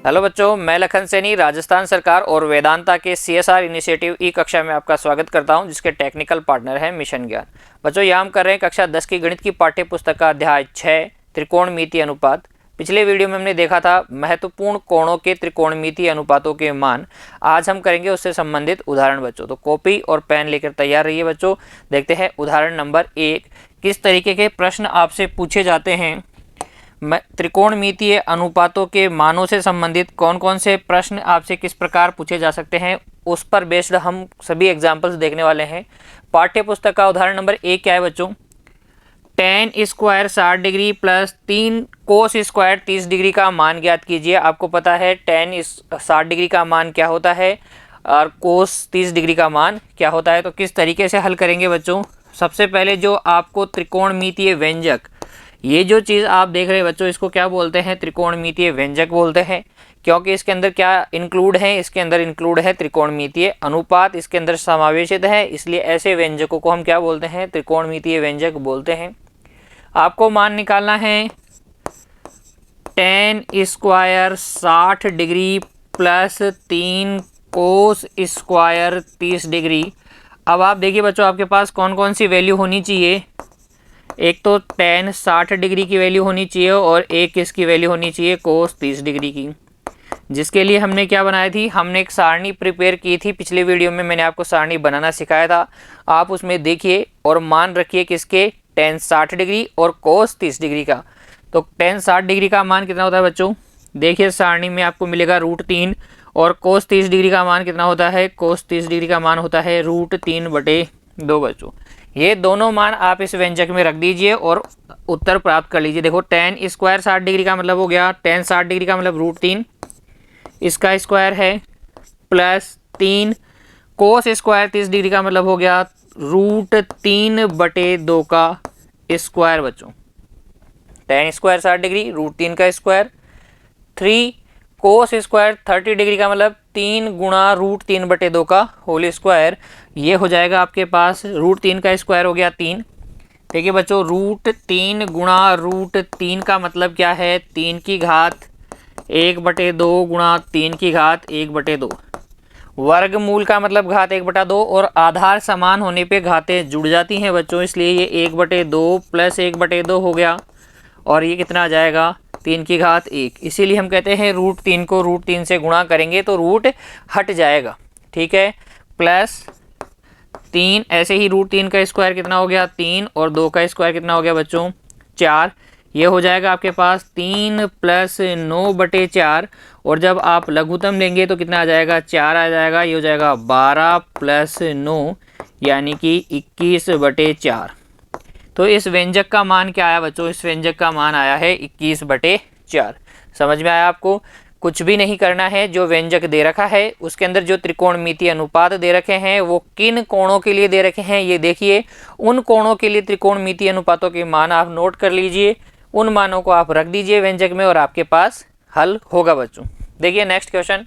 Hello बच्चों, मैं लखन सैनी राजस्थान सरकार और वेदांता के सीएसआर इनिशिएटिव ई कक्षा में आपका स्वागत करता हूं, जिसके टेक्निकल पार्टनर हैं मिशन ज्ञान। बच्चों, यहाँ हम कर रहे हैं कक्षा 10 की गणित की पाठ्य पुस्तक का अध्याय 6 त्रिकोणमितीय अनुपात। पिछले वीडियो में हमने देखा था महत्वपूर्ण कोणों के त्रिकोणमितीय अनुपातों के मान। आज हम करेंगे उससे संबंधित उदाहरण। बच्चों तो कॉपी और पेन लेकर तैयार रहिए। बच्चों देखते हैं उदाहरण नंबर 1, किस तरीके के प्रश्न आपसे पूछे जाते हैं। त्रिकोणमितीय अनुपातों के मानों से संबंधित कौन कौन से प्रश्न आपसे किस प्रकार पूछे जा सकते हैं, उस पर बेस्ड हम सभी एग्जाम्पल्स देखने वाले हैं। पाठ्य पुस्तक का उदाहरण नंबर 1 क्या है बच्चों? tan square 60 degree plus 3 cos square 30 degree का मान ज्ञात कीजिए। आपको पता है tan 60 डिग्री का मान क्या होता है और कोस 30 डिग्री का मान क्या होता है। तो किस तरीके से हल करेंगे बच्चों? सबसे पहले जो आपको त्रिकोणमितीय व्यंजक, ये जो चीज़ आप देख रहे हैं बच्चों, इसको क्या बोलते हैं? त्रिकोणमितीय व्यंजक बोलते हैं। क्योंकि इसके अंदर क्या इंक्लूड है? इसके अंदर इंक्लूड है त्रिकोणमितीय अनुपात, इसके अंदर समावेशित है, इसलिए ऐसे व्यंजकों को हम क्या बोलते हैं? त्रिकोणमितीय व्यंजक बोलते हैं। आपको मान निकालना है tan square 60 degree plus 3 cos square 30 degree. अब आप देखिए बच्चों, आपके पास कौन कौन सी वैल्यू होनी चाहिए? एक तो tan 60 डिग्री की वैल्यू होनी चाहिए और एक इसकी वैल्यू होनी चाहिए कोस 30 डिग्री की, जिसके लिए हमने क्या बनाई थी? हमने एक सारणी प्रिपेयर की थी। पिछले वीडियो में मैंने आपको सारणी बनाना सिखाया था, आप उसमें देखिए और मान रखिए किसके? tan 60 डिग्री और कोस 30 डिग्री का। तो tan 60 डिग्री का मान कितना होता है बच्चों? देखिए सारणी में आपको मिलेगा √3 और कोस 30 डिग्री का मान कितना होता है? कोस 30 डिग्री का मान होता है √3/2 बच्चों। ये दोनों मान आप इस व्यंजक में रख दीजिए और उत्तर प्राप्त कर लीजिए। देखो tan स्क्वायर 60 डिग्री का मतलब हो गया, tan 60 डिग्री का मतलब √3 इसका स्क्वायर है, प्लस 3 कोस स्क्वायर 30 डिग्री का मतलब हो गया √3/2 का स्क्वायर बच्चों। tan स्क्वायर 60 डिग्री √3 का स्क्वायर, 3 कोस स्क्वायर 30 डिग्री का मतलब 3 गुणा √3/2 का होल स्क्वायर। ये हो जाएगा आपके पास √3 का स्क्वायर हो गया 3। देखिए बच्चों, √3 गुणा √3 का मतलब क्या है? 3 की घात 1/2 गुणा 3 की घात 1/2। वर्गमूल का मतलब घात 1/2 और आधार समान होने पे घातें जुड़ जाती हैं बच्चों, इसलिए ये 1/2 प्लस 1/2 हो गया और ये कितना आ जाएगा? 3 की घात 1। इसीलिए हम कहते हैं √3 को √3 से गुणा करेंगे तो रूट हट जाएगा, ठीक है। प्लस 3, ऐसे ही √3 का स्क्वायर कितना हो गया? 3 और 2 का स्क्वायर कितना हो गया बच्चों? 4। ये हो जाएगा आपके पास 3 प्लस 9/4 और जब आप लघुत्तम लेंगे तो कितना आ जाएगा? 4 आ जाएगा। ये हो जाएगा 12 प्लस 9 यानी कि 21/4। तो इस व्यंजक का मान क्या आया बच्चों? इस व्यंजक का मान आया है 21/4। समझ में आया आपको? कुछ भी नहीं करना है, जो व्यंजक दे रखा है उसके अंदर जो त्रिकोणमितीय अनुपात दे रखे हैं वो किन कोणों के लिए दे रखे हैं ये देखिए। उन कोणों के लिए त्रिकोणमितीय अनुपातों के मान आप नोट कर लीजिए, उन मानों को आप रख दीजिए व्यंजक में और आपके पास हल होगा बच्चों। देखिए next question,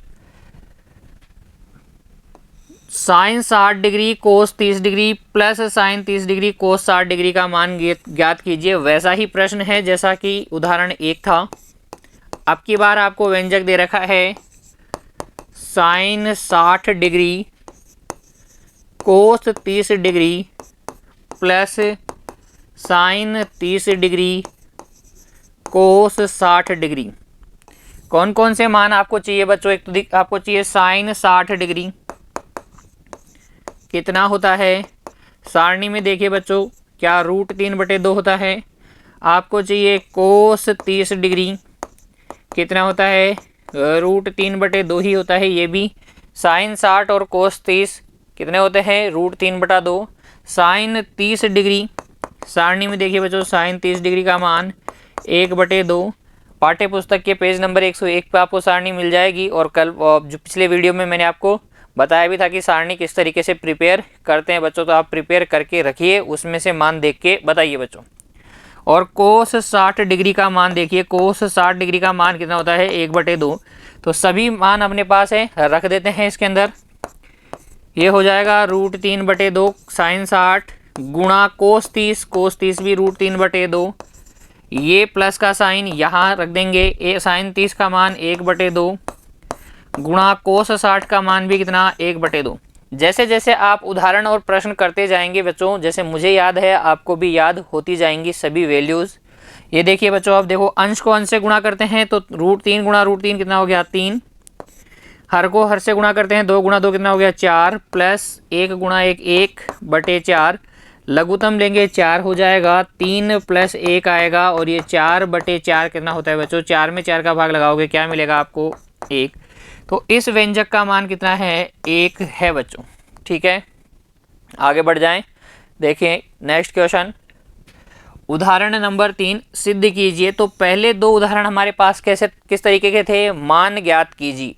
sine 60 degree cos 30 degree plus sine 30 degree cos 60 degree का मान ज्ञात कीजिए। वैसा ही प्रश्न है जैसा कि उदाहरण 1 था। अब की बार आपको व्यंजक दे रखा है sine 60 degree cos 30 degree plus sine 30 degree cos 60 degree. कौन कौन से मान आपको चाहिए बच्चों? एक तो आपको चाहिए साइन 60 डिग्री कितना होता है? सारणी में देखिए बच्चों, क्या √3/2 होता है। आपको चाहिए कोस 30 डिग्री कितना होता है? √3/2 ही होता है। ये भी साइन 60 और कोस 30 कितने होते हैं? √3/2। साइन 30 डिग्री सारणी में देखिए बच्चों, साइन 30 डिग्री का मान 1/2। पाठ्य पुस्तक के पेज नंबर 101 पे आपको सारणी मिल जाएगी। और कल जो पिछले वीडियो में मैंने आपको बताया भी था कि सारणी किस तरीके से प्रिपेयर करते हैं बच्चों, तो आप प्रिपेयर करके रखिए, उसमें से मान देख के बताइए बच्चों। और कोस 60 डिग्री का मान देखिए, कोस 60 डिग्री का मान कितना होता है? 1/2। तो सभी मान अपने पास है, रख देते हैं इसके अंदर। ये हो जाएगा √3/2 साइन 60 गुणा कोस 30, कोस 30 भी √3/2। ये प्लस का साइन यहाँ रख देंगे, ए साइन 30 का मान 1/2 गुणा कोस 60 का मान भी कितना 1/2। जैसे जैसे आप उदाहरण और प्रश्न करते जाएंगे बच्चों, जैसे मुझे याद है आपको भी याद होती जाएंगी सभी वैल्यूज़। ये देखिए बच्चों, आप देखो अंश को अंश से गुणा करते हैं तो √3 गुणा √3 कितना हो गया 3। हर को हर से गुणा करते हैं 2 गुणा 2 कितना हो गया 4, प्लस 1 गुणा 1 1/4। लघुत्तम लेंगे 4 हो जाएगा, 3 + 1 आएगा और ये 4/4 कितना होता है बच्चों, 4 में 4 का भाग लगाओगे क्या मिलेगा आपको 1। तो इस व्यंजक का मान कितना है 1 है बच्चों। ठीक है, आगे बढ़ जाएं। देखिए नेक्स्ट क्वेश्चन, उदाहरण नंबर 3 सिद्ध कीजिए। तो पहले दो उदाहरण हमारे पास कैसे किस तरीके के थे, मान ज्ञात कीजिए।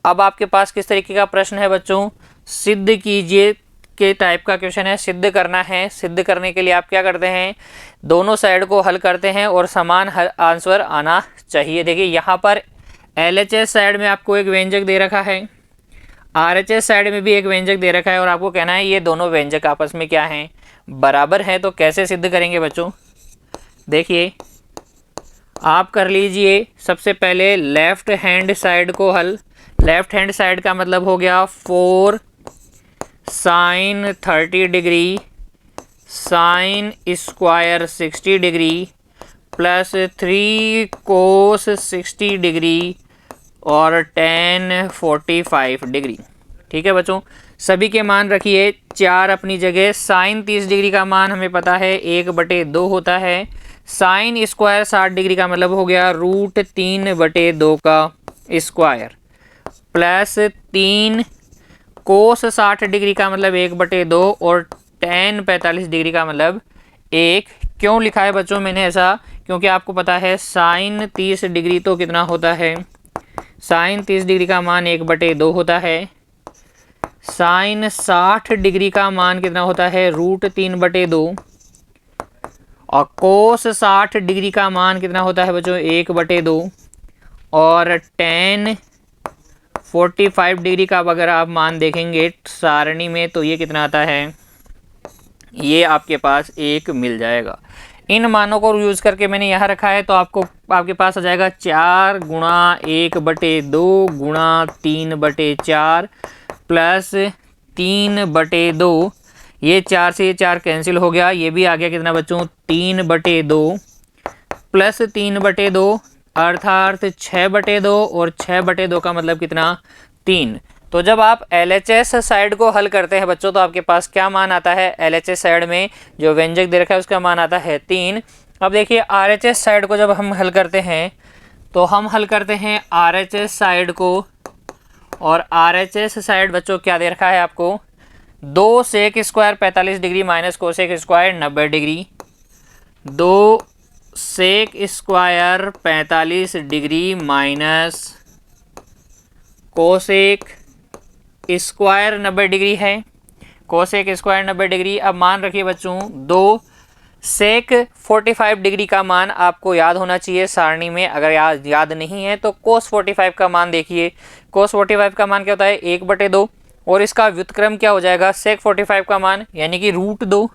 अब आपके पास किस तरीके का प्रश्न है बच्चों, सिद्ध कीजिए के टाइप का क्वेश्चन है, सिद्ध करना है। सिद्ध करने के लिए आप क्या करते हैं, दोनों साइड को हल करते हैं और समान आंसर आना चाहिए। देखिए यहाँ पर LHS साइड में आपको एक व्यंजक दे रखा है, RHS साइड में भी एक व्यंजक दे रखा है और आपको कहना है ये दोनों व्यंजक आपस में क्या हैं, बराबर हैं। तो कैसे सिद्ध करेंगे बच्चों, देखिए आप कर लीजिए सबसे पहले लेफ्ट हैंड साइड को हल। लेफ्ट हैंड साइड का मतलब हो गया 4 sin 30 degree sin square 60 degree plus 3 cos 60 degree और tan 45 डिग्री। ठीक है बच्चों, सभी के मान रखिए 4 अपनी जगह। sin 30 डिग्री का मान हमें पता है 1/2 होता है। sin स्क्वायर 60 डिग्री का मतलब हो गया √3/2 का स्क्वायर, प्लस 3 cos 60 डिग्री का मतलब 1/2 और tan 45 डिग्री का मतलब 1। क्यों लिखा है बच्चों मैंने ऐसा, क्योंकि आपको पता है sin 30 डिग्री तो कितना होता है, sin 30 डिग्री का मान 1/2 होता है। sin 60 डिग्री का मान कितना होता है √3/2 और cos 60 डिग्री का मान कितना होता है बच्चों 1/2 और tan 45 डिग्री का अगर आप मान देखेंगे सारणी में तो ये कितना आता है, ये आपके पास 1 मिल जाएगा। इन मानों को यूज़ करके मैंने यहाँ रखा है तो आपके पास आ जाएगा 4 गुणा 1/2 गुणा 3/4 प्लस 3/2। ये 4 से ये 4 कैंसिल हो गया, ये भी आ गया कितना बच्चों 3/2 प्लस 3/2 अर्थात 6/2 और 6/2 का मतलब कितना 3। तो जब आप LHS साइड को हल करते हैं बच्चों तो आपके पास क्या मान आता है, LHS साइड में जो व्यंजक दे रखा है उसका मान आता है 3। अब देखिए RHS साइड को जब हम हल करते हैं तो हम हल करते हैं RHS साइड को, और RHS साइड बच्चों क्या दे रखा है आपको, 2 sec square 45 degree minus cosec square 90 degree, 2 sec square 45 degree minus cosec square 90 degree है, कोसेक स्क्वायर 90 डिग्री। अब मान रखिए बच्चों 2 sec 45 डिग्री का मान आपको याद होना चाहिए सारणी में, अगर याद नहीं है तो cos 45 का मान देखिए। cos 45 का मान क्या होता है 1/2 और इसका व्युत्क्रम क्या हो जाएगा sec 45 का मान यानी कि √2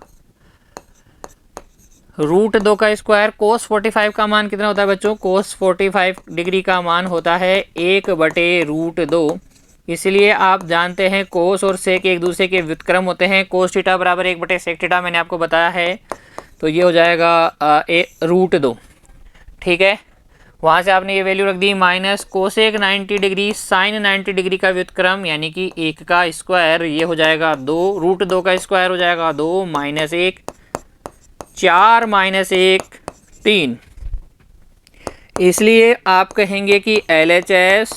का स्क्वायर। cos 45 का मान कितना होता है बच्चों, cos 45 डिग्री का मान होता है 1/√2। इसलिए आप जानते हैं cos और sec एक दूसरे के व्युत्क्रम होते हैं। cos थीटा बराबर 1/sec थीटा मैंने आपको बताया है, तो ये हो जाएगा √2। ठीक है, वहाँ से आपने ये वैल्यू रख दी minus cosec 90 degree sine 90 degree का व्युत्क्रम यानी कि 1 का स्क्वायर, ये हो जाएगा 2 √2 का स्क्वायर हो जाएगा 2 माइनस 1 4 माइनस 1 3। इसलिए आप कहेंगे कि LHS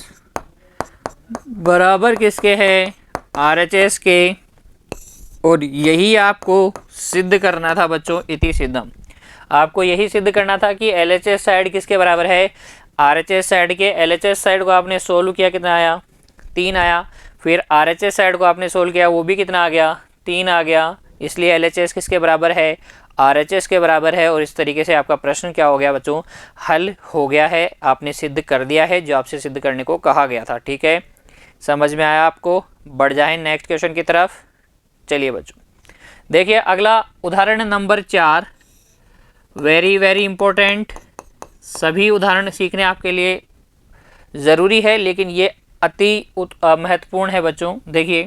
बराबर किसके है, RHS के, और यही आपको सिद्ध करना था बच्चों। इति सिद्धम, आपको यही सिद्ध करना था कि LHS साइड किसके बराबर है, RHS साइड के। LHS साइड को आपने सोल्व किया कितना आया 3 आया, फिर RHS साइड को आपने सोल्व किया वो भी कितना आ गया 3 आ गया। इसलिए LHS किसके बराबर है, RHS के बराबर है। और इस तरीके से आपका प्रश्न क्या हो गया बच्चों, हल हो गया है, आपने सिद्ध कर दिया है जो आपसे सिद्ध करने को कहा गया था। ठीक है, समझ में आया आपको। बढ़ जाए नेक्स्ट क्वेश्चन की तरफ। चलिए बच्चों देखिए अगला उदाहरण नंबर 4, वेरी वेरी इंपॉर्टेंट। सभी उदाहरण सीखने आपके लिए ज़रूरी है, लेकिन ये महत्वपूर्ण है बच्चों। देखिए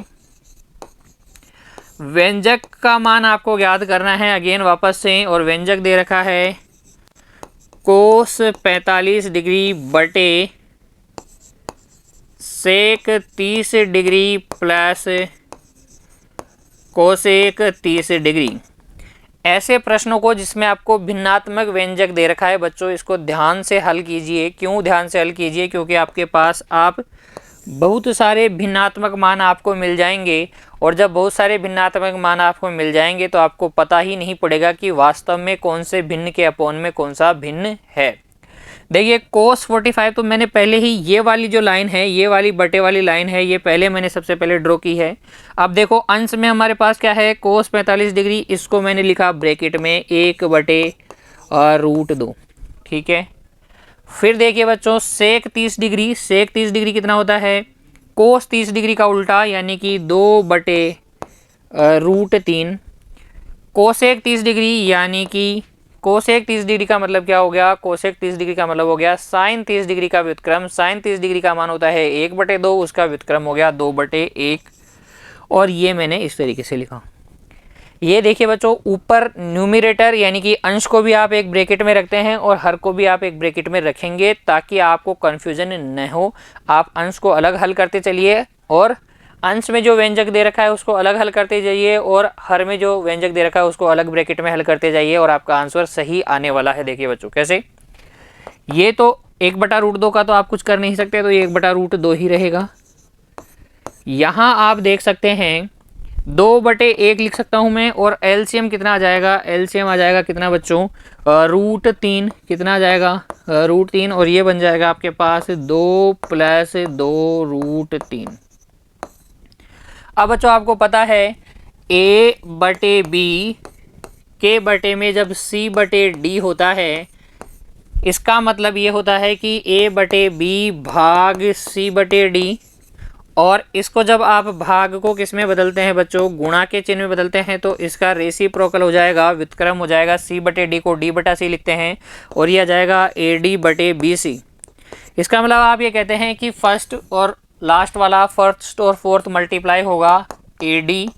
व्यंजक का मान आपको याद करना है अगेन वापस से, और व्यंजक दे रखा है कोस 45 डिग्री बटे सेक 30 डिग्री प्लस कोसेक 30 डिग्री। ऐसे प्रश्नों को जिसमें आपको भिन्नात्मक व्यंजक दे रखा है बच्चों, इसको ध्यान से हल कीजिए। क्यों ध्यान से हल कीजिए? क्योंकि आपके पास बहुत सारे भिन्नात्मक मान आपको मिल जाएंगे, और जब बहुत सारे भिन्नात्मक मान आपको मिल जाएंगे तो आपको पता ही नहीं पड़ेगा कि वास्तव में कौन से भिन्न के अपोन में कौन सा भिन्न है। देखिए cos 45 तो मैंने पहले ही ये वाली जो लाइन है, ये वाली बटे वाली लाइन है, ये पहले मैंने सबसे पहले ड्रॉ की है। अब देखो अंश में हमारे पास क्या है, cos 45 डिग्री, इसको मैंने लिखा ब्रैकेट में 1/√2, ठीक है। फिर देखिए बच्चों सेक 30 डिग्री, सेक 30 डिग्री कितना होता है, cos 30 डिग्री का उल्टा यानी कि 2/√3। कोसेक 30 डिग्री यानी कि कोसेक 30 डिग्री का मतलब क्या हो गया, कोसेक 30 डिग्री का मतलब हो गया साइन 30 डिग्री का व्युत्क्रम। साइन 30 डिग्री का मान होता है 1/2, उसका व्युत्क्रम हो गया 2/1, और ये मैंने इस तरीके से लिखा। ये देखिए बच्चों ऊपर न्यूमरेटर यानी कि अंश को भी आप एक ब्रैकेट में रखते हैं और हर को भी आप एक ब्रैकेट में रखेंगे ताकि आपको कन्फ्यूजन न हो। आप अंश को अलग हल करते चलिए, और अंश में जो व्यंजक दे रखा है उसको अलग हल करते जाइए, और हर में जो व्यंजक दे रखा है उसको अलग ब्रैकेट में हल करते जाइए, और आपका आंसर सही आने वाला है। देखिए बच्चों कैसे, ये तो 1/√2 का तो आप कुछ कर नहीं सकते, तो ये 1/√2 ही रहेगा। यहाँ आप देख सकते हैं 2/1 लिख सकता हूँ मैं, और एलसीएम कितना आ जाएगा, एलसीएम आ जाएगा कितना बच्चों, √3, कितना आ जाएगा, √3, और ये बन जाएगा आपके पास 2 + 2√3। अब बच्चों आपको पता है a/b के बटे में जब c/d होता है, इसका मतलब ये होता है कि a/b भाग c/d, और इसको जब आप भाग को किस में बदलते हैं बच्चों, गुणा के चिन्ह में बदलते हैं, तो इसका रेसिप्रोकल हो जाएगा, व्युत्क्रम हो जाएगा। c/d को d/c लिखते हैं, और ये आ जाएगा ad/bc। इसका मतलब आप ये कहते हैं कि फर्स्ट और लास्ट वाला, फर्स्ट और फोर्थ मल्टीप्लाई होगा ad,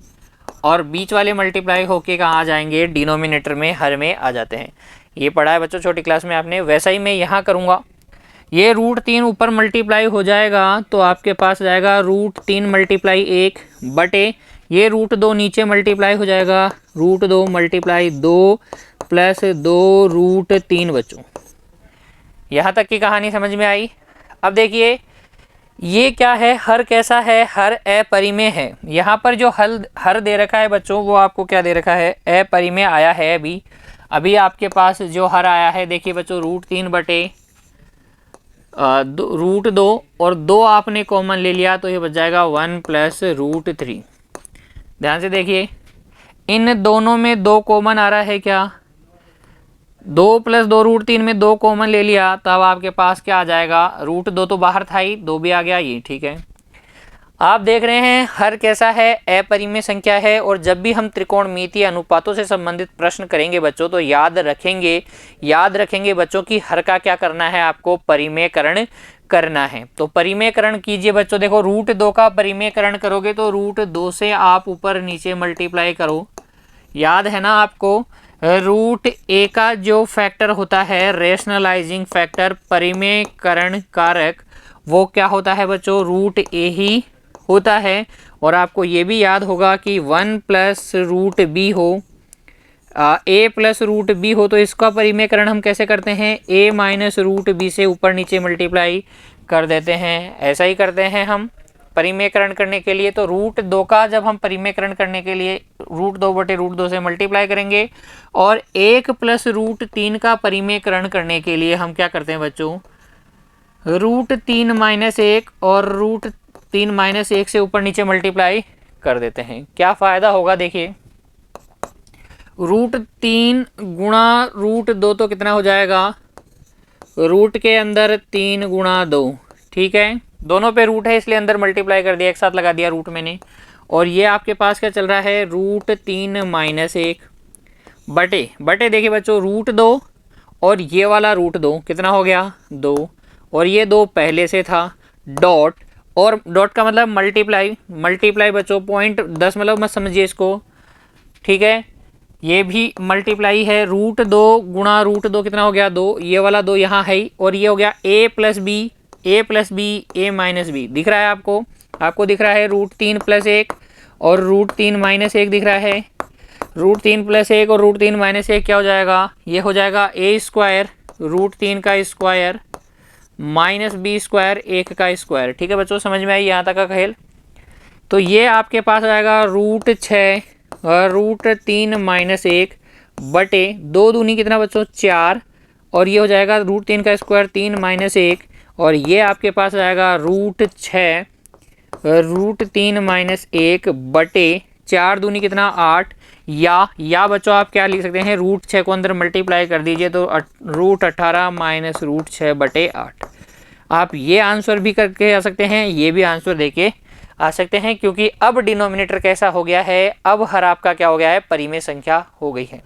और बीच वाले मल्टीप्लाई होके कहाँ आ जाएंगे, डिनोमिनेटर में, हर में आ जाते हैं। ये पढ़ा है बच्चों छोटी क्लास में आपने। वैसा ही मैं यहाँ करूँगा, ये √3 ऊपर मल्टीप्लाई हो जाएगा तो आपके पास जाएगा √3 × 1 बटे ये √2 नीचे मल्टीप्लाई हो जाएगा, √2 × 2 + 2√3 बच्चों। यहाँ तक की कहानी समझ में आई। अब देखिए ये क्या है, हर कैसा है, हर अपरिमेय है। यहाँ पर जो हर दे रखा है बच्चों वो आपको क्या दे रखा है, अपरिमेय आया है। अभी आपके पास जो हर आया है देखिए बच्चों √3 बटे √2, और 2 आपने कॉमन ले लिया तो ये बच जाएगा 1 + √3। ध्यान से देखिए इन दोनों में 2 कॉमन आ रहा है, क्या 2 + 2√3 में 2 कॉमन ले लिया, तब आपके पास क्या आ जाएगा, √2 तो बाहर था ही, 2 भी आ गया, ये ठीक है। आप देख रहे हैं हर कैसा है, अपरिमेय संख्या है। और जब भी हम त्रिकोणमितीय अनुपातों से संबंधित प्रश्न करेंगे बच्चों तो याद रखेंगे बच्चों कि हर का क्या करना है, आपको परिमेयकरण करना है। तो परिमेयकरण कीजिए बच्चों। देखो √2 का परिमेयकरण करोगे तो √2 से आप ऊपर नीचे मल्टीप्लाई करो, याद है ना आपको। √a का जो फैक्टर होता है रेशनलाइजिंग फैक्टर, परिमेयकरण कारक, वो क्या होता है बच्चों, √a ही होता है। और आपको ये भी याद होगा कि 1 + √b हो, a + √b हो, तो इसका परिमेयकरण हम कैसे करते हैं, a - √b से ऊपर नीचे मल्टीप्लाई कर देते हैं। ऐसा ही करते हैं हम परिमेयकरण करने के लिए। तो √2 का जब हम परिमेयकरण करने के लिए √2/√2 से मल्टीप्लाई करेंगे, और 1 + √3 का परिमेयकरण करने के लिए हम क्या करते हैं बच्चों, √3 - 1 और √3 - 1 से ऊपर नीचे मल्टीप्लाई कर देते हैं। क्या फ़ायदा होगा देखिए, √3 × √2 तो कितना हो जाएगा, रूट के अंदर 3 × 2, ठीक है। दोनों पे रूट है इसलिए अंदर मल्टीप्लाई कर दिया, एक साथ लगा दिया रूट मैंने। और ये आपके पास क्या चल रहा है, √3 - 1 बटे देखिए बच्चों √2, और ये वाला √2 कितना हो गया, 2, और ये 2 पहले से था, डॉट, और डॉट का मतलब मल्टीप्लाई, मल्टीप्लाई बच्चों 0.10 मतलब मत समझिए इसको, ठीक है। ये भी मल्टीप्लाई है, √2 गुणा √2 कितना हो गया 2, ये वाला 2 यहाँ है ही, और ये हो गया a plus B, a minus B, दिख रहा है आपको दिख रहा है √3 + 1 और √3 - 1 दिख रहा है। √3 + 1 और √3 - 1 क्या हो जाएगा, ये हो जाएगा a स्क्वायर √3 का स्क्वायर माइनस b स्क्वायर 1 का स्क्वायर। ठीक है बच्चों, समझ में आई यहाँ तक का खेल। तो ये आपके पास आएगा √6 और √3 - 1 बटे 2 दूनी कितना बच्चों 4, और ये हो जाएगा √3 का स्क्वायर 3 - 1, और ये आपके पास आएगा √6 √3 - 1 बटे 4 दूनी कितना 8, या बच्चों आप क्या लिख सकते हैं, √6 को अंदर मल्टीप्लाई कर दीजिए तो √18 - √6 बटे 8। आप ये आंसर भी करके आ सकते हैं, ये भी आंसर देके आ सकते हैं, क्योंकि अब डिनोमिनेटर कैसा हो गया है, अब हर आपका क्या हो गया है, परिमेय संख्या हो गई है।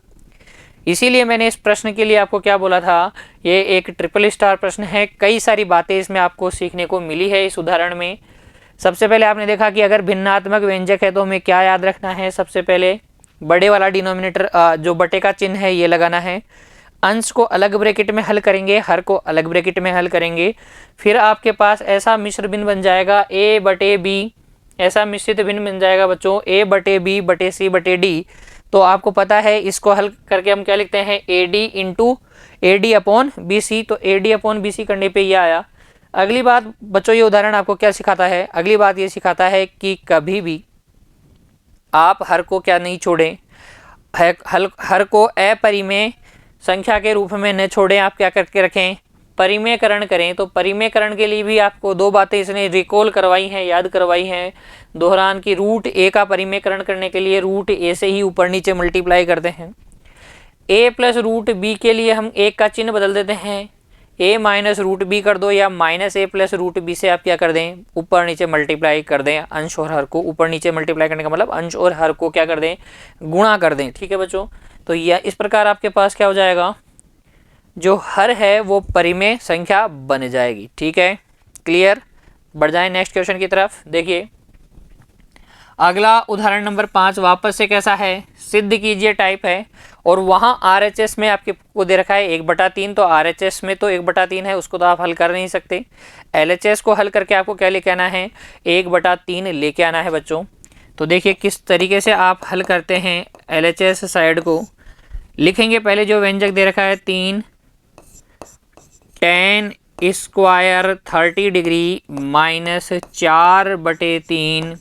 इसीलिए मैंने इस प्रश्न के लिए आपको क्या बोला था, ये एक ट्रिपल स्टार प्रश्न है, कई सारी बातें इसमें आपको सीखने को मिली है इस उदाहरण में। सबसे पहले आपने देखा कि अगर भिन्नात्मक व्यंजक है तो हमें क्या याद रखना है, सबसे पहले बड़े वाला डिनोमिनेटर जो बटे का चिन्ह है ये लगाना है, अंश को अलग ब्रैकेट में हल करेंगे, हर को अलग ब्रैकेट में हल करेंगे, फिर आपके पास ऐसा मिश्र भिन्न बन जाएगा a बटे b, ऐसा मिश्रित भिन्न बन जाएगा बच्चों a बटे b बटे c बटे d। तो आपको पता है इसको हल करके हम क्या लिखते हैं, AD अपॉन BC, तो AD अपॉन BC करने पे ये आया। अगली बात बच्चों, ये उदाहरण आपको क्या सिखाता है, अगली बात ये सिखाता है कि कभी भी आप हर को क्या नहीं छोड़ें, हर को अपरिमेय संख्या के रूप में न छोड़ें, आप क्या करके रखें, परिमेयकरण करें। तो परिमेयकरण के लिए भी आपको दो बातें इसने रिकॉल करवाई हैं, याद करवाई हैं दोहरान की। √a का परिमेयकरण करने के लिए √a से ही ऊपर नीचे मल्टीप्लाई करते हैं। a प्लस √b के लिए हम 1 का चिन्ह बदल देते हैं, a माइनस √b कर दो, या -a प्लस √b से आप क्या कर दें, ऊपर नीचे मल्टीप्लाई कर दें, अंश और हर को ऊपर नीचे मल्टीप्लाई करने का मतलब अंश और हर को क्या कर दें, गुणा कर दें। ठीक है बच्चों, तो यह इस प्रकार आपके पास क्या हो जाएगा, जो हर है वो परिमेय संख्या बन जाएगी। ठीक है, क्लियर। बढ़ जाए नेक्स्ट क्वेश्चन की तरफ। देखिए अगला उदाहरण नंबर 5 वापस से कैसा है, सिद्ध कीजिए टाइप है, और वहाँ RHS में आपके को दे रखा है 1/3, तो RHS में तो 1/3 है, उसको तो आप हल कर नहीं सकते। LHS को हल करके आपको क्या लेके आना है, 1/3 लेके आना है बच्चों। तो देखिए किस तरीके से आप हल करते हैं। LHS साइड को लिखेंगे, पहले जो व्यंजक दे रखा है 3 tan square 30 degree minus 4/3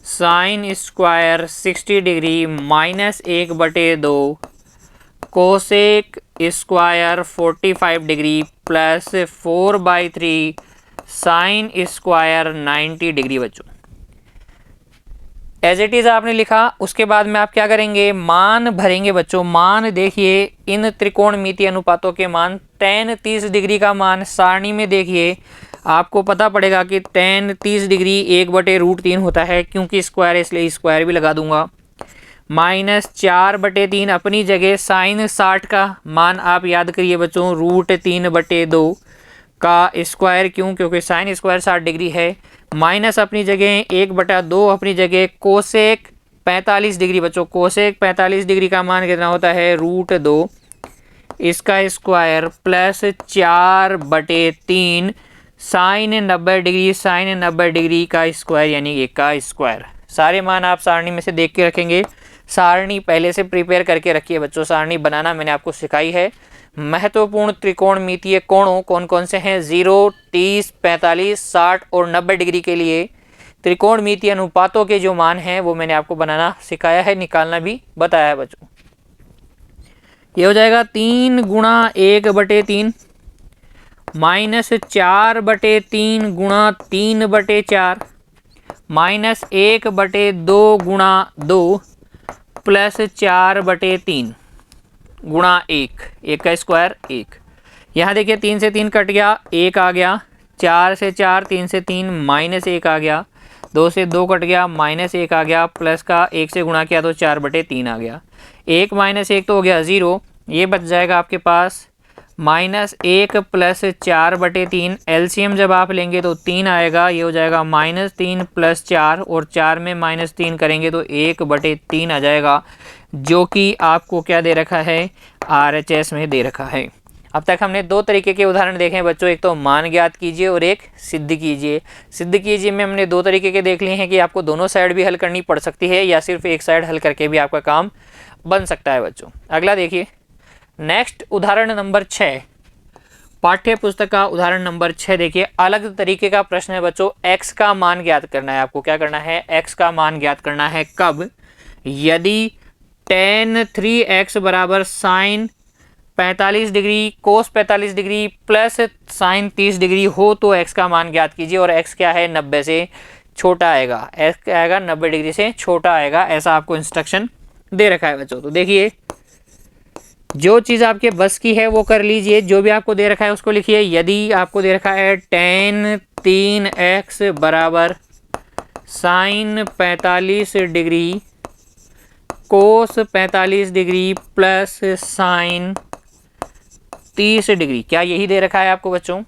sign square 60 degree minus 1/2 cosec square 45 degree plus 4/3 sine square 90 degree. बच्चों एज इट इज आपने लिखा, उसके बाद में आप क्या करेंगे, मान भरेंगे बच्चों। मान देखिए इन त्रिकोणमितीय अनुपातों के मान, tan 30 डिग्री का मान सारणी में देखिए आपको पता पड़ेगा कि tan 30 डिग्री 1/√3 होता है, क्योंकि स्क्वायर है इसलिए स्क्वायर भी लगा दूंगा, -4/3 अपनी जगह। साइन 60 का मान आप याद करिए बच्चों, √3/2 का स्क्वायर, क्यों, क्योंकि साइन स्क्वायर 60 डिग्री है, माइनस अपनी जगह 1/2 अपनी जगह। कोसेक 45 डिग्री बच्चों, कोसेक 45 डिग्री का मान कितना होता है, √2 इसका square plus 4/3 sine 90 degree, sine 90 degree का स्क्वायर यानी 1 का स्क्वायर। सारे मान आप सारणी में से देख के रखेंगे, सारणी पहले से प्रिपेयर करके रखिए बच्चों, सारणी बनाना मैंने आपको सिखाई है। महत्वपूर्ण त्रिकोणमितीय कोणों कौन कौन से हैं, 0, 30, 45, 60 और 90 डिग्री के लिए त्रिकोणमितीय अनुपातों के जो मान हैं वो मैंने आपको बनाना सिखाया है, निकालना भी बताया है बच्चों। ये हो जाएगा 3 गुणा 1/3 माइनस 4/3 गुणा 3/4 माइनस 1/2 गुणा 2 प्लस 4/3 गुणा 1 का स्क्वायर 1। यहाँ देखिए 3 से 3 कट गया, 1 आ गया, 4 से 4, 3 से 3 -1 आ गया, 2 से 2 कट गया, -1 आ गया, प्लस का 1 से गुणा किया तो 4/3 आ गया। 1 - 1 तो हो गया 0, ये बच जाएगा आपके पास -1 प्लस 4/3, एलसीएम जब आप लेंगे तो 3 आएगा, ये हो जाएगा -3 प्लस 4, और 4 में -3 करेंगे तो 1/3 आ जाएगा, जो कि आपको क्या दे रखा है, RHS में दे रखा है। अब तक हमने दो तरीके के उदाहरण देखे हैं बच्चों, एक तो मान ज्ञात कीजिए और एक सिद्ध कीजिए। सिद्ध कीजिए में हमने दो तरीके के देख लिए हैं कि आपको दोनों साइड भी हल करनी पड़ सकती है या सिर्फ एक साइड हल करके भी आपका काम बन सकता है बच्चों। अगला देखिए, नेक्स्ट उदाहरण नंबर 6, पाठ्य पुस्तक का उदाहरण नंबर 6 देखिए। अलग तरीके का प्रश्न है बच्चों, x का मान ज्ञात करना है। आपको क्या करना है, x का मान ज्ञात करना है। कब? यदि tan 3x बराबर sine 45 degree cos 45 degree plus sine 30 degree हो तो x का मान ज्ञात कीजिए, और x क्या है, 90 से छोटा आएगा। x क्या आएगा, 90 डिग्री से छोटा आएगा, ऐसा आपको इंस्ट्रक्शन दे रखा है बच्चों। तो देखिए, जो चीज़ आपके बस की है वो कर लीजिए, जो भी आपको दे रखा है उसको लिखिए। यदि आपको दे रखा है tan 3x बराबर sine 45 degree cos 45 degree plus sine 30 degree, क्या यही दे रखा है आपको बच्चों?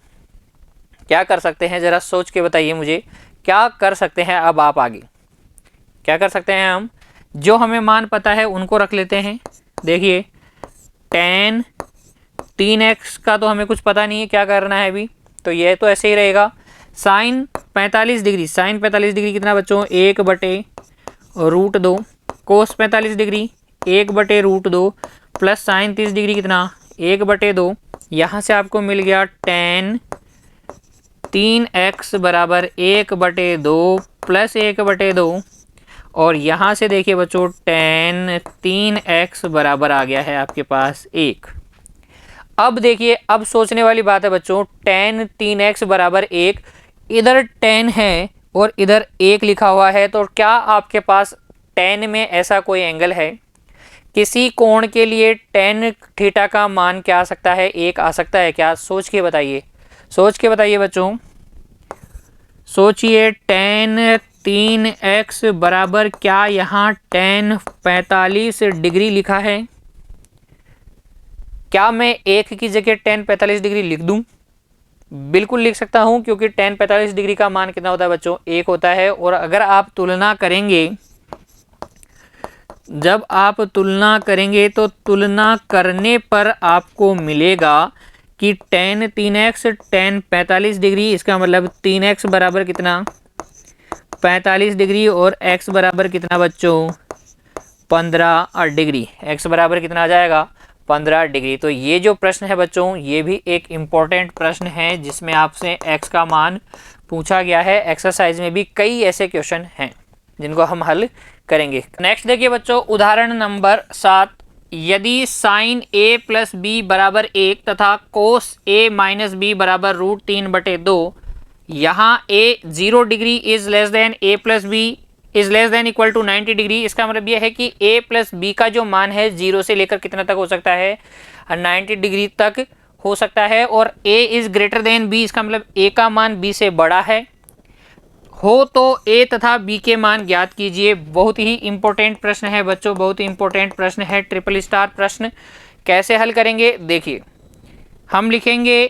क्या कर सकते हैं, ज़रा सोच के बताइए मुझे, क्या कर सकते हैं? अब आप आगे क्या कर सकते हैं? हम जो हमें मान पता है उनको रख लेते हैं। देखिए, tan 3x का तो हमें कुछ पता नहीं है क्या करना है अभी, तो ये तो ऐसे ही रहेगा। साइन 45 डिग्री, साइन 45 डिग्री कितना बच्चों, 1/√2, कोस 45 डिग्री 1/√2 प्लस साइन 30 डिग्री कितना, 1/2। यहाँ से आपको मिल गया tan 3x बराबर 1/2 प्लस 1/2, और यहाँ से देखिए बच्चों tan 3x बराबर आ गया है आपके पास 1। अब देखिए, अब सोचने वाली बात है बच्चों, tan 3x बराबर 1, इधर tan है और इधर 1 लिखा हुआ है, तो क्या आपके पास tan में ऐसा कोई एंगल है? किसी कोण के लिए tan थीटा का मान क्या आ सकता है, 1 आ सकता है क्या? सोच के बताइए, सोच के बताइए बच्चों, सोचिए। tan 3x बराबर क्या यहाँ tan 45 डिग्री लिखा है? क्या मैं 1 की जगह tan 45 डिग्री लिख दूं? बिल्कुल लिख सकता हूं, क्योंकि tan 45 डिग्री का मान कितना होता है बच्चों, 1 होता है। और अगर आप तुलना करेंगे, जब आप तुलना करेंगे तो तुलना करने पर आपको मिलेगा कि tan 3x tan 45 डिग्री, इसका मतलब 3x बराबर कितना, 45 डिग्री, और x बराबर कितना बच्चों, 15 डिग्री। x बराबर कितना आ जाएगा, 15 डिग्री। तो ये जो प्रश्न है बच्चों, ये भी एक इम्पोर्टेंट प्रश्न है जिसमें आपसे x का मान पूछा गया है। एक्सरसाइज में भी कई ऐसे क्वेश्चन हैं जिनको हम हल करेंगे। नेक्स्ट देखिए बच्चों, उदाहरण नंबर 7, यदि साइन a प्लस बी बराबर 1 तथा कोस a माइनस बी बराबर √3/2, यहाँ a 0 degree is less than a plus B is less than equal to 90 degree. इसका मतलब यह है कि a प्लस बी का जो मान है 0 से लेकर कितना तक हो सकता है, 90 डिग्री तक हो सकता है, और a is greater than b, इसका मतलब a का मान b से बड़ा है हो तो a तथा b के मान ज्ञात कीजिए। बहुत ही इंपॉर्टेंट प्रश्न है बच्चों, बहुत ही इंपॉर्टेंट प्रश्न है, ट्रिपल स्टार प्रश्न। कैसे हल करेंगे देखिए, हम लिखेंगे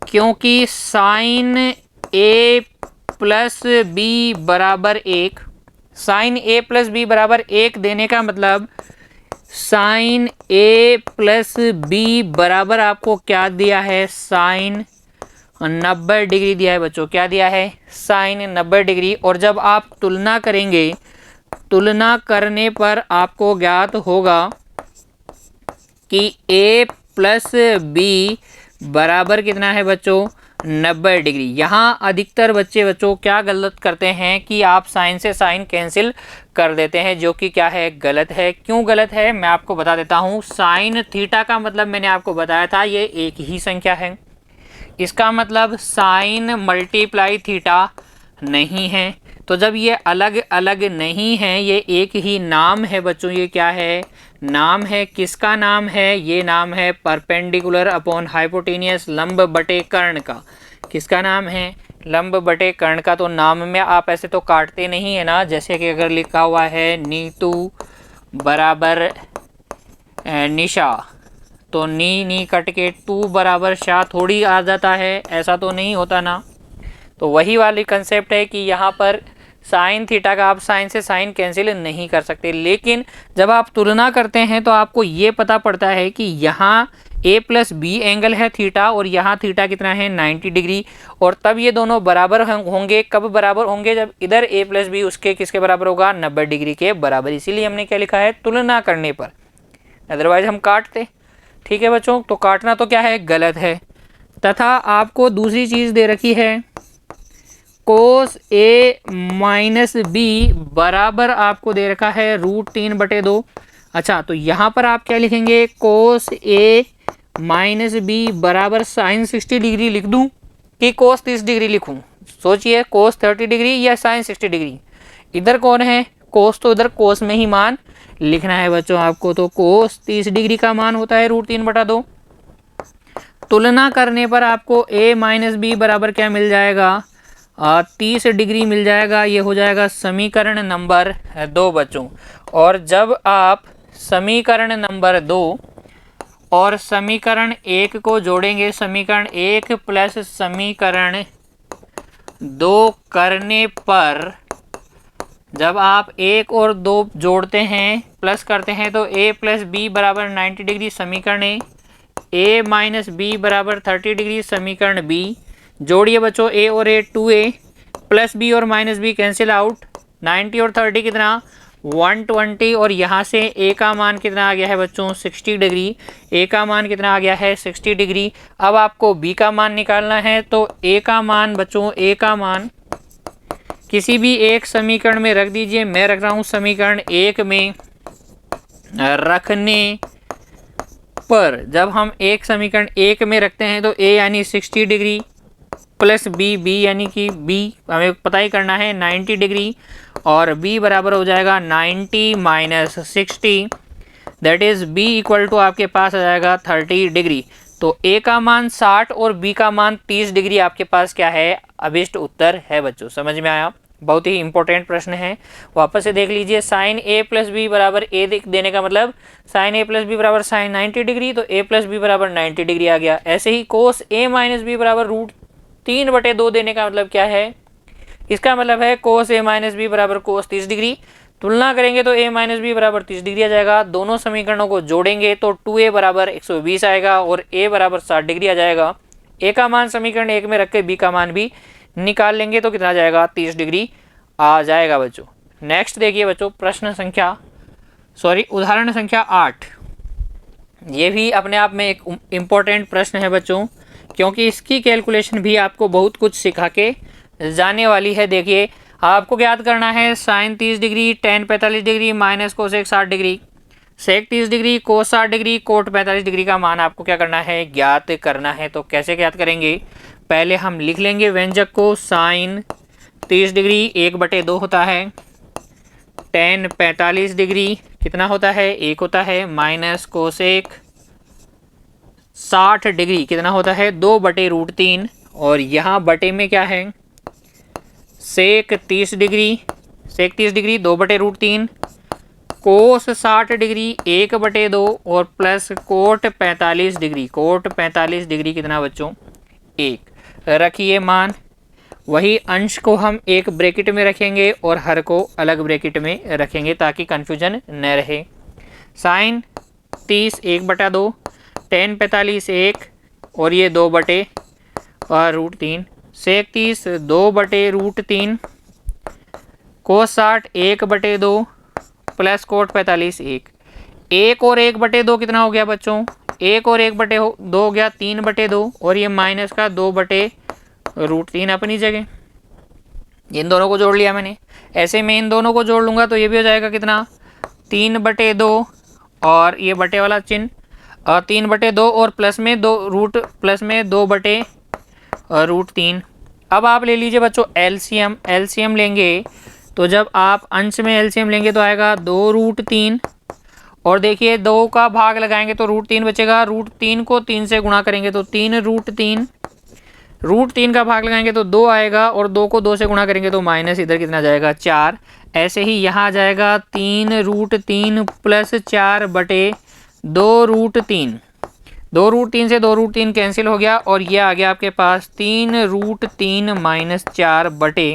क्योंकि साइन a प्लस बी बराबर 1, साइन a प्लस बी बराबर 1 देने का मतलब साइन a प्लस बी बराबर आपको क्या दिया है, साइन 90 डिग्री दिया है बच्चों। क्या दिया है, साइन 90 डिग्री। और जब आप तुलना करेंगे, तुलना करने पर आपको ज्ञात होगा कि a प्लस बी बराबर कितना है बच्चों, 90 डिग्री। यहाँ अधिकतर बच्चों क्या गलत करते हैं कि आप साइन से साइन कैंसिल कर देते हैं, जो कि क्या है, गलत है। क्यों गलत है मैं आपको बता देता हूँ। साइन थीटा का मतलब मैंने आपको बताया था, ये एक ही संख्या है। इसका मतलब साइन मल्टीप्लाई थीटा नहीं है। तो जब ये अलग अलग नहीं है, ये एक ही नाम है बच्चों। ये क्या है, नाम है। किसका नाम है, ये नाम है परपेंडिकुलर अपॉन हाइपोटेनियस, लंब बटे कर्ण का। किसका नाम है, लंब बटे कर्ण का। तो नाम में आप ऐसे तो काटते नहीं है ना, जैसे कि अगर लिखा हुआ है नीतू बराबर निशा, तो नी नी कट के 2 बराबर शाह थोड़ी आ जाता है, ऐसा तो नहीं होता ना। तो वही वाली कंसेप्ट है कि यहाँ पर साइन थीटा का आप साइन से साइन कैंसिल नहीं कर सकते, लेकिन जब आप तुलना करते हैं तो आपको ये पता पड़ता है कि यहाँ a प्लस बी एंगल है थीटा और यहाँ थीटा कितना है 90 डिग्री, और तब ये दोनों बराबर होंगे। कब बराबर होंगे? जब इधर a प्लस बी उसके किसके बराबर होगा? 90 डिग्री के बराबर। इसीलिए हमने क्या लिखा है? तुलना करने पर, अदरवाइज हम काटते। ठीक है बच्चों, तो काटना तो क्या है? गलत है। तथा आपको दूसरी चीज़ दे रखी है कोस ए माइनस बी बराबर आपको दे रखा है √3/2। अच्छा, तो यहाँ पर आप क्या लिखेंगे? कोस ए माइनस बी बराबर साइन 60 डिग्री लिख दूँ कि कोस 30 डिग्री लिखूँ? सोचिए, कोस 30 डिग्री या साइन 60 डिग्री? इधर कौन है? कोस, तो इधर कोस में ही मान लिखना है बच्चों आपको। तो कोस 30 डिग्री का मान होता है √3/2। तुलना करने पर आपको a माइनस बी बराबर क्या मिल जाएगा? 30 डिग्री मिल जाएगा। ये हो जाएगा समीकरण नंबर 2 बच्चों। और जब आप समीकरण नंबर 2 और समीकरण 1 को जोड़ेंगे, समीकरण 1 प्लस समीकरण 2 करने पर जब आप 1 और 2 जोड़ते हैं, प्लस करते हैं, तो a प्लस बी बराबर 90 डिग्री समीकरण a माइनस बी बराबर 30 डिग्री समीकरण b। जोड़िए बच्चों, a और a 2a, प्लस b और माइनस b कैंसिल आउट। 90 और 30 कितना? 120। और यहाँ से a का मान कितना आ गया है बच्चों? 60 डिग्री। a का मान कितना आ गया है? 60 डिग्री। अब आपको b का मान निकालना है, तो a का मान बच्चों, a का मान किसी भी एक समीकरण में रख दीजिए। मैं रख रहा हूँ समीकरण 1 में। रखने पर जब हम एक समीकरण 1 में रखते हैं तो a यानी 60 डिग्री प्लस b यानी कि b हमें पता ही करना है 90 डिग्री, और b बराबर हो जाएगा 90 minus 60, that is b equal to आपके पास आ जाएगा 30 डिग्री। तो a का मान 60 और b का मान 30 डिग्री आपके पास क्या है? अभिष्ट उत्तर है बच्चों। समझ में आया? बहुत ही इंपॉर्टेंट प्रश्न है, वापस से देख लीजिए। साइन a प्लस बी बराबर a देने का मतलब साइन a प्लस बी बराबर साइन 90 डिग्री, तो a प्लस बी बराबर 90 डिग्री आ गया। ऐसे ही कोस a माइनस बी बराबर √3/2 देने का मतलब क्या है? इसका मतलब है कोस a माइनस बी बराबर कोस 30 डिग्री। तुलना करेंगे तो a माइनस बी बराबर 30 डिग्री आ जाएगा। दोनों समीकरणों को जोड़ेंगे तो 2a बराबर 120 आएगा और a बराबर 60 डिग्री आ जाएगा। a का मान समीकरण 1 में रख के b का मान भी निकाल लेंगे तो कितना जाएगा? 30 डिग्री आ जाएगा बच्चों। नेक्स्ट देखिए बच्चों, उदाहरण संख्या 8। ये भी अपने आप में एक इम्पोर्टेंट प्रश्न है बच्चों, क्योंकि इसकी कैलकुलेशन भी आपको बहुत कुछ सिखा के जाने वाली है। देखिए, आपको याद करना है sine 30 degree, tan 45 degree, minus cosec 60 degree, sec 30 degree, cos 60 degree, cot 45 degree का मान आपको क्या करना है? ज्ञात करना है। तो कैसे ज्ञात करेंगे? पहले हम लिख लेंगे व्यंजक को। साइन 30 डिग्री 1/2 होता है, टेन 45 डिग्री कितना होता है? 1 होता है, माइनस कोसेक 60 डिग्री कितना होता है? 2/√3। और यहाँ बटे में क्या है? Sec 30 degree, sec 30 degree 2/√3, cos 60 degree 1/2 और plus cot 45 degree, cot 45 degree कितना बच्चों? 1। रखिए मान। वही अंश को हम एक ब्रैकेट में रखेंगे और हर को अलग ब्रैकेट में रखेंगे ताकि कन्फ्यूजन न रहे। साइन 30 1/2, टेन 45 1 और ये 2/√3, सेक 30 2/√3, कोस 60 1/2 प्लस कोट 45 1। 1 और 1/2 कितना हो गया बच्चों? 1 और 1/2 हो गया 3/2 और ये माइनस का 2/√3 अपनी जगह। इन दोनों को जोड़ लिया मैंने। ऐसे में इन दोनों को जोड़ लूँगा तो ये भी हो जाएगा कितना? 3/2 और ये बटे वाला चिन्ह 3/2 और प्लस में 2/√3। अब आप ले लीजिए बच्चों एलसीएम। एलसीएम लेंगे तो जब आप अंश में एलसीएम लेंगे तो आएगा 2√3 और देखिए 2 का भाग लगाएंगे तो √3 बचेगा। √3 को 3 से गुणा करेंगे तो 3√3, √3 का भाग लगाएंगे तो 2 आएगा और 2 को 2 से गुणा करेंगे तो माइनस इधर कितना जाएगा? 4। ऐसे ही यहाँ आ जाएगा 3√3 प्लस 4/2√3। 2√3 से 2√3 कैंसिल हो गया और ये आ गया आपके पास 3√3 माइनस 4 बटे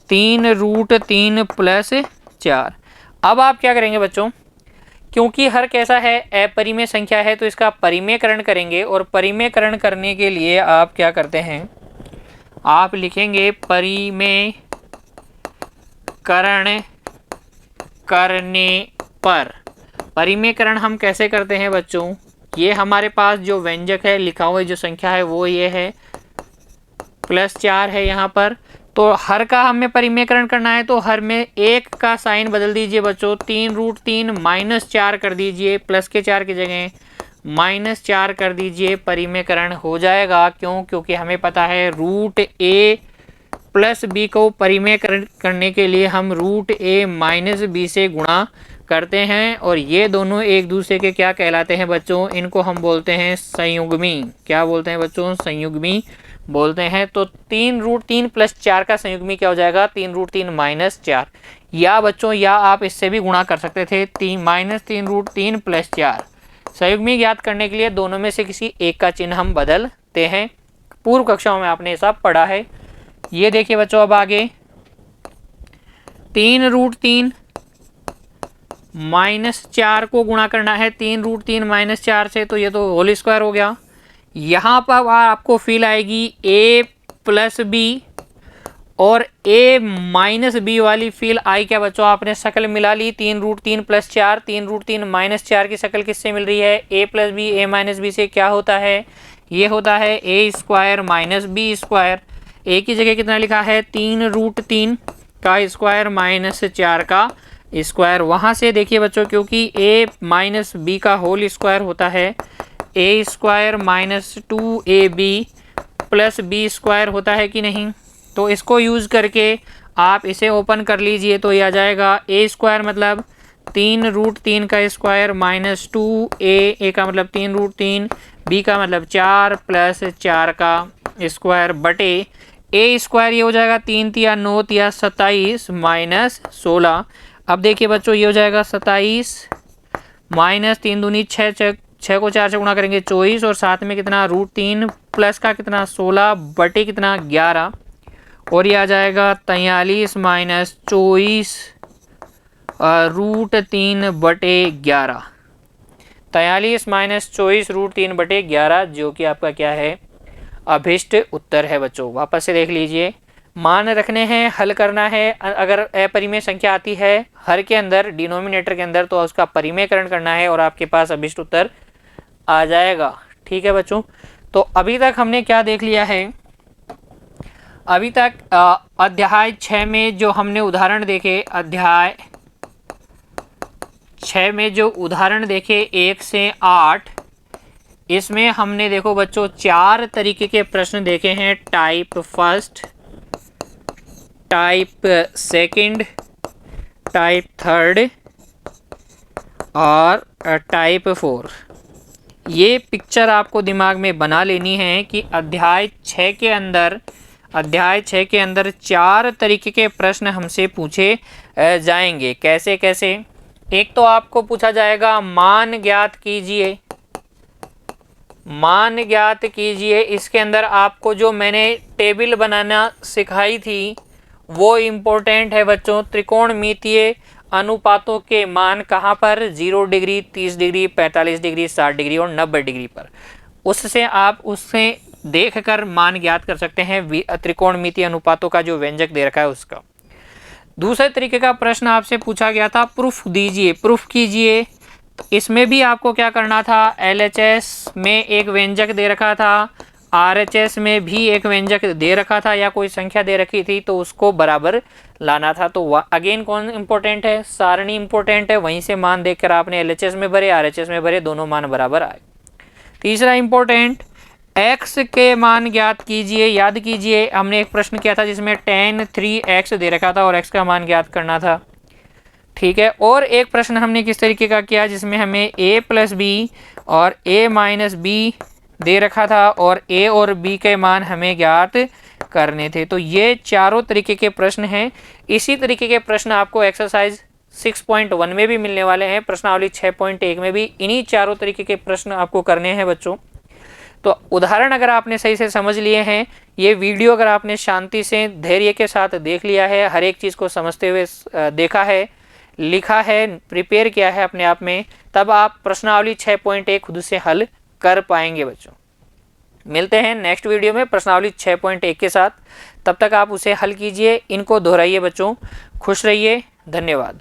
3√3 प्लस 4। अब आप क्या करेंगे बच्चों, क्योंकि हर कैसा है अपरिमेय संख्या है तो इसका परिमेयकरण करेंगे, और परिमेयकरण करने के लिए आप क्या करते हैं, आप लिखेंगे परिमेयकरण करने पर। परिमेयकरण हम कैसे करते हैं बच्चों, ये हमारे पास जो व्यंजक है लिखा हुआ जो संख्या है वो ये है +4 है यहाँ पर, तो हर का हमें परिमेयकरण करना है तो हर में एक का साइन बदल दीजिए बच्चों, 3√3 माइनस 4 कर दीजिए, प्लस के 4 की जगह -4 कर दीजिए, परिमेयकरण हो जाएगा। क्यों, क्योंकि हमें पता है √a प्लस b को परिमेयकरण करने के लिए हम √a माइनस b से गुणा करते हैं, और ये दोनों एक दूसरे के क्या कहलाते हैं बच्चों, इनको हम बोलते हैं संयुग्मी। क्या बोलते हैं बच्चों, संयुग्मी बोलते हैं। तो 3√3 प्लस 4 का संयुग्मी क्या हो जाएगा, 3√3 माइनस 4, या बच्चों या आप इससे भी गुणा कर सकते थे, -3√3 प्लस 4। संयुग्मी ज्ञात करने के लिए दोनों में से किसी एक का चिन्ह हम बदलते हैं, पूर्व कक्षाओं में आपने ऐसा पढ़ा है। ये देखिए बच्चों, अब आगे 3√3 माइनस 4 को गुणा करना है 3√3 माइनस 4 से, तो ये तो होल स्क्वायर हो गया। यहाँ पर आपको फील आएगी a प्लस बी, और a माइनस बी वाली फील आई क्या बच्चों, आपने शक्ल मिला ली 3√3 प्लस 4, 3√3 माइनस 4 की शक्ल किससे मिल रही है, a plus B, a minus B से क्या होता है, ये होता है a square minus B square. a की जगह कितना लिखा है, 3√3 का स्क्वायर माइनस 4 का स्क्वायर। वहाँ से देखिए बच्चों, क्योंकि a माइनस बी का होल स्क्वायर होता है a square minus 2ab plus B square होता है कि नहीं, तो इसको यूज़ करके आप इसे ओपन कर लीजिए, तो ये आ जाएगा a स्क्वायर मतलब 3√3 का स्क्वायर माइनस 2a का मतलब 3√3, b का मतलब 4 प्लस 4 का स्क्वायर बटे a स्क्वायर, ये हो जाएगा 3 तिया 9 तिया 27 माइनस 16। अब देखिए बच्चों, ये हो जाएगा 27 माइनस 3 दूनी 6 को 4 से गुणा करेंगे 24, और साथ में कितना √3 प्लस का कितना 16 बटे कितना 11, और ये आ जाएगा 43 माइनस 24 √3 बटे 11। 43 माइनस 24 √3 बटे 11, जो कि आपका क्या है, अभिष्ट उत्तर है बच्चों। वापस से देख लीजिए, मान रखने हैं, हल करना है। अगर अपरिमेय संख्या आती है हर के अंदर, डिनोमिनेटर के अंदर, तो उसका परिमेयकरण करना है और आपके पास अभिष्ट उत्तर आ जाएगा। ठीक है बच्चों, तो अभी तक हमने क्या देख लिया है, अभी तक अध्याय 6 में जो हमने उदाहरण देखे, अध्याय 6 में जो उदाहरण देखे 1 से 8, इसमें हमने देखो बच्चों 4 तरीके के प्रश्न देखे हैं, type first, type second, type third और टाइप 4। ये पिक्चर आपको दिमाग में बना लेनी है कि अध्याय 6 के अंदर 4 तरीके के प्रश्न हमसे पूछे जाएंगे। कैसे कैसे, एक तो आपको पूछा जाएगा मान ज्ञात कीजिए, मान ज्ञात कीजिए। इसके अंदर आपको जो मैंने टेबल बनाना सिखाई थी वो इम्पोर्टेंट है बच्चों। त्रिकोणमितीय अनुपातों के मान कहाँ पर, 0 डिग्री, 30 डिग्री, 45 डिग्री, 60 डिग्री और 90 डिग्री पर। उससे आप उससे देखकर मान ज्ञात कर सकते हैं त्रिकोणमितीय अनुपातों का जो व्यंजक दे रखा है उसका। दूसरे तरीके का प्रश्न आपसे पूछा गया था, प्रूफ दीजिए, प्रूफ कीजिए। तो इसमें भी आपको क्या करना था, LHS में एक व्यंजक दे रखा था, RHS में भी एक व्यंजक दे रखा था या कोई संख्या दे रखी थी, तो उसको बराबर लाना था। तो अगेन कौन इंपॉर्टेंट है, सारणी इंपॉर्टेंट है। वहीं से मान देखकर आपने LHS में भरे, RHS में भरे, दोनों मान बराबर आए। तीसरा इंपॉर्टेंट, x के मान ज्ञात कीजिए। याद कीजिए, हमने एक प्रश्न किया था जिसमें tan 3x दे रखा था और x का मान ज्ञात करना था। ठीक है, और एक प्रश्न हमने किस तरीके का किया जिसमें हमें a प्लस बी और a माइनस बी दे रखा था और a और b के मान हमें ज्ञात करने थे। तो ये चारों तरीके के प्रश्न हैं। इसी तरीके के प्रश्न आपको एक्सरसाइज 6.1 में भी मिलने वाले हैं, प्रश्नावली 6.1 में भी इन्हीं चारों तरीके के प्रश्न आपको करने हैं बच्चों। तो उदाहरण अगर आपने सही से समझ लिए हैं, ये वीडियो अगर आपने शांति से धैर्य के साथ देख लिया है, हर एक चीज़ को समझते हुए देखा है, लिखा है, प्रिपेयर किया है अपने आप में, तब आप प्रश्नावली 6.1 खुद से हल कर पाएंगे बच्चों। मिलते हैं नेक्स्ट वीडियो में प्रश्नावली 6.1 के साथ, तब तक आप उसे हल कीजिए, इनको दोहराइए बच्चों। खुश रहिए, धन्यवाद।